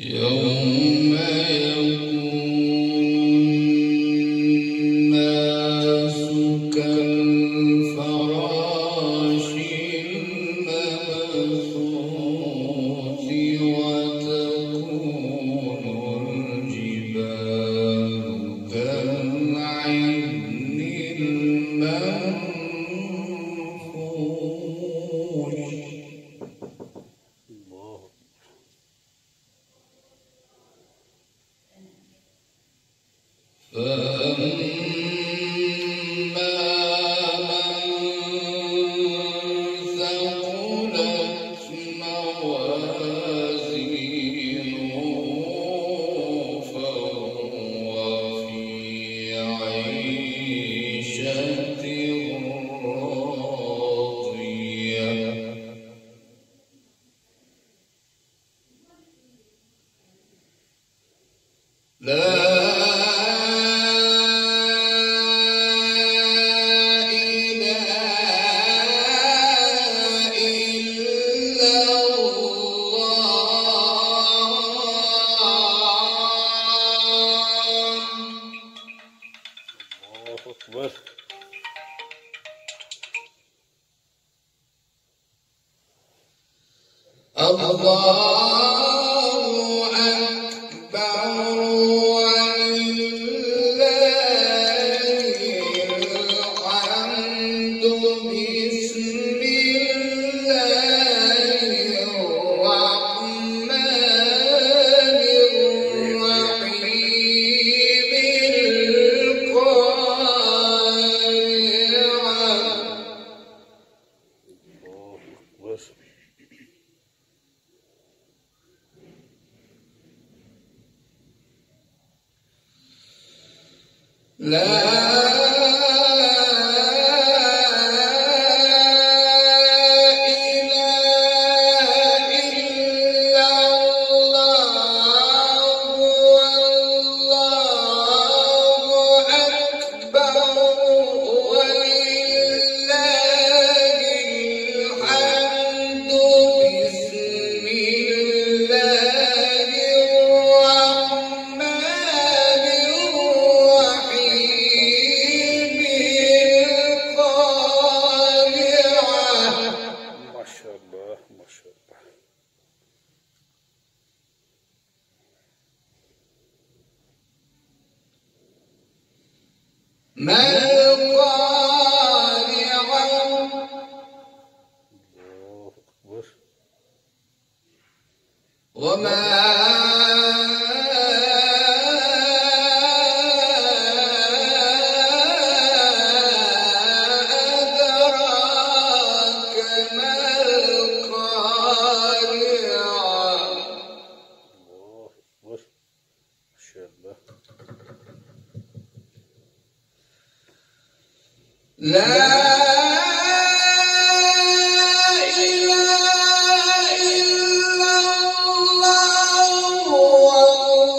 يوم يكون الناس كالفراش المبثوث وتكون الجبال كالعهن المنفوش. فأما من ثقلت موازينه فهو في عيشة راضية. الله أكبر ولله الحمد. بسم الله الرحمن الرحيم. لا إله إلا الله والله أكبر ولله الحمد. بسم الله الرحمن الرحيم. ما شاء الله ما شاء الله. ما القارعة. الله أكبر. وما أدراك ما القارعة. الله أكبر. ما شاء الله. لا إله إلا الله والله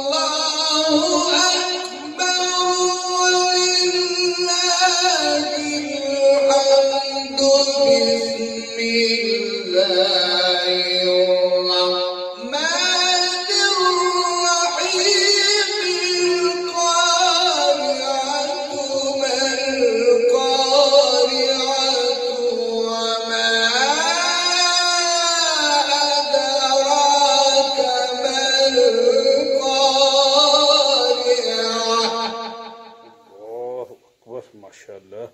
أكبر ولله الحمد. بسم الله الرحمن الرحيم. القارعة ما القارعة وما أدراك ما القارعة. الله أكبر. ما شاء الله.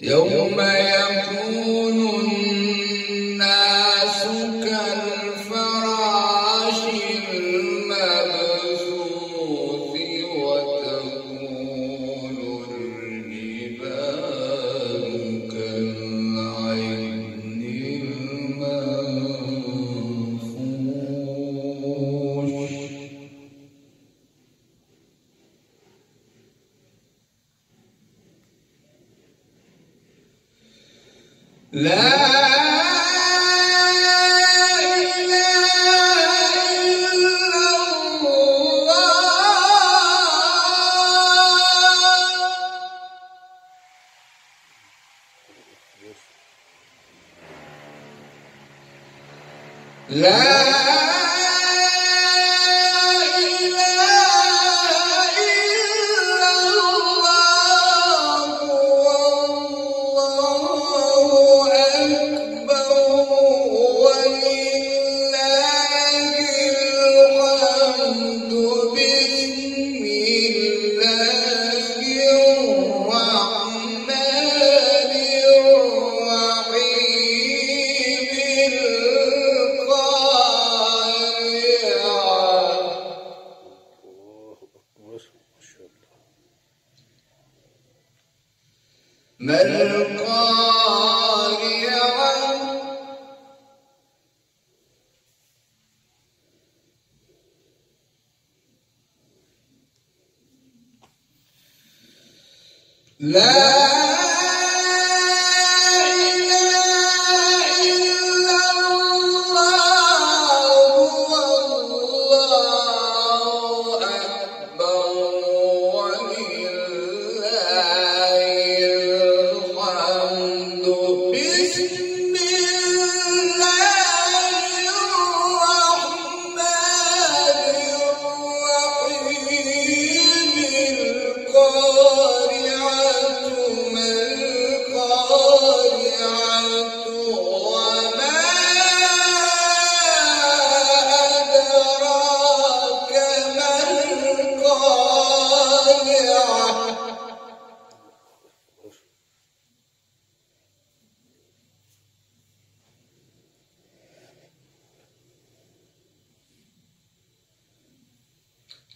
يوم يكون الناس كالفراش المبثوث وتكون الجبال كالعهن المنفوش لا ما القارعة لا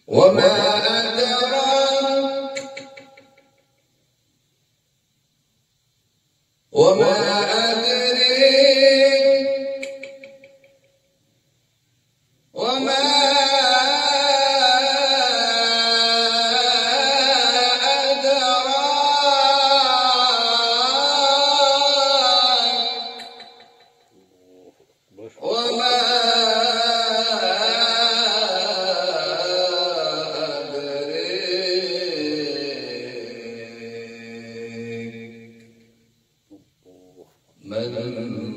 وما أدراك وما أدريك وما أدراك وما ما القارعة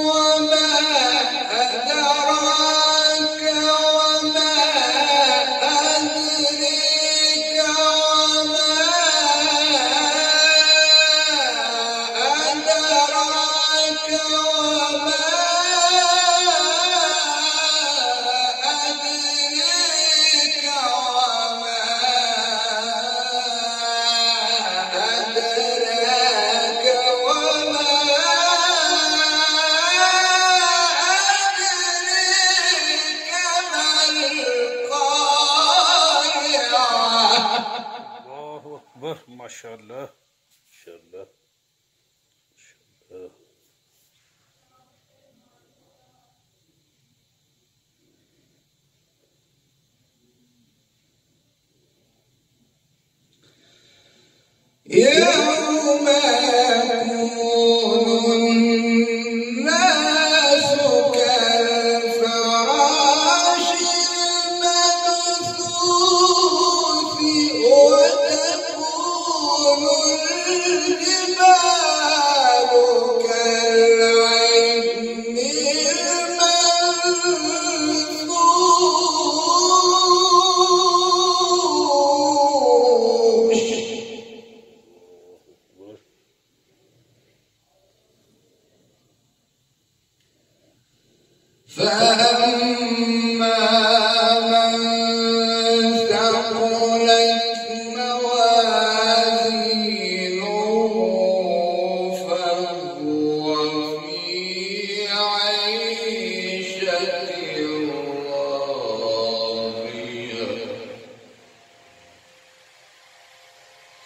وما أدراك وما أدريك وما أدراك وما أدريك وما أدراك وما أدريك ما القارعة الله أكبر ما شاء الله ما شاء الله ما شاء الله يوم يكون الناس كالفراش المبثوث وتكون الجبال كالعهن المنفوش فأما من ثقلت موازينه فهو في عيشة راضية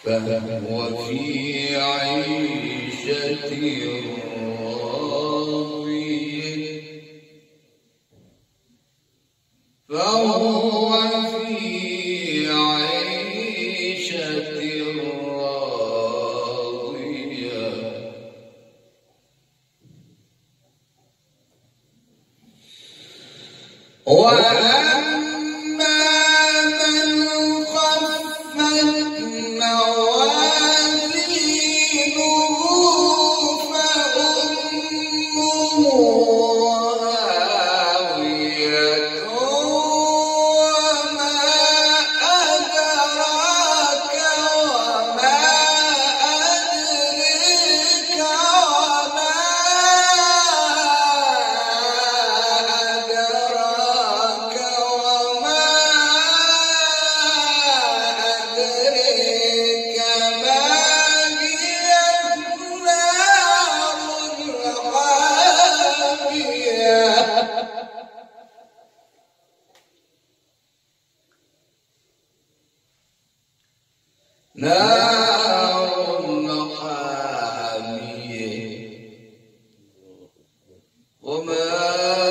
فهو في عيشة فهو في عيشة راضية وأما من خفت موازينه نار حامية وما